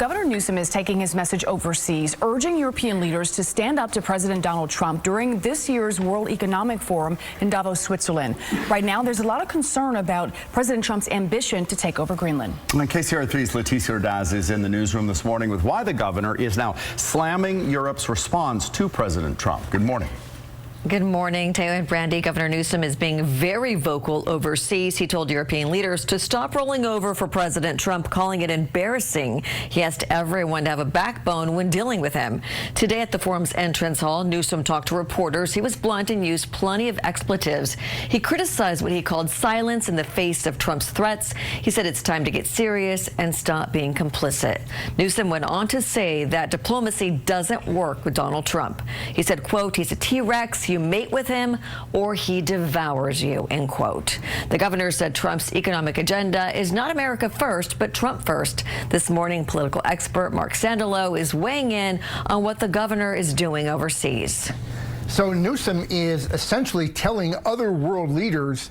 Governor Newsom is taking his message overseas, urging European leaders to stand up to President Donald Trump during this year's World Economic Forum in Davos, Switzerland. Right now, there's a lot of concern about President Trump's ambition to take over Greenland. And KCRA3's Leticia Ordaz is in the newsroom this morning with why the governor is now slamming Europe's response to President Trump. Good morning. Good morning, Teo and Brandy. Governor Newsom is being very vocal overseas. He told European leaders to stop rolling over for President Trump, calling it embarrassing. He asked everyone to have a backbone when dealing with him. Today at the forum's entrance hall, Newsom talked to reporters. He was blunt and used plenty of expletives. He criticized what he called silence in the face of Trump's threats. He said it's time to get serious and stop being complicit. Newsom went on to say that diplomacy doesn't work with Donald Trump. He said, quote, he's a T-Rex. You mate with him or he devours you, end quote. The governor said Trump's economic agenda is not America first, but Trump first. This morning, political expert Mark Sandalow is weighing in on what the governor is doing overseas. So Newsom is essentially telling other world leaders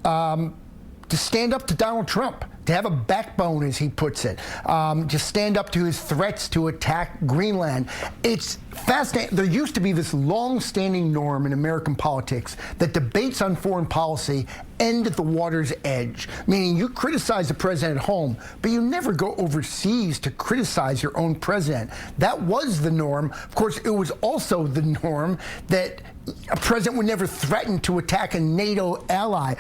to stand up to Donald Trump, to have a backbone, as he puts it, to stand up to his threats to attack Greenland. It's fascinating. There used to be this long-standing norm in American politics that debates on foreign policy end at the water's edge, meaning you criticize the president at home, but you never go overseas to criticize your own president. That was the norm. Of course, it was also the norm that a president would never threaten to attack a NATO ally.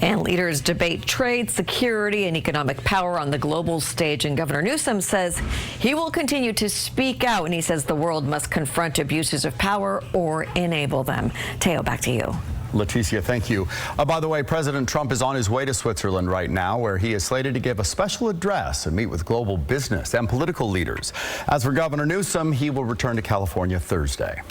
And leaders debate trade, security, and economic power on the global stage. And Governor Newsom says he will continue to speak out, and he says the world must confront abuses of power or enable them. Teo, back to you. Leticia, thank you. By the way, President Trump is on his way to Switzerland right now, where he is slated to give a special address and meet with global business and political leaders. As for Governor Newsom, he will return to California Thursday.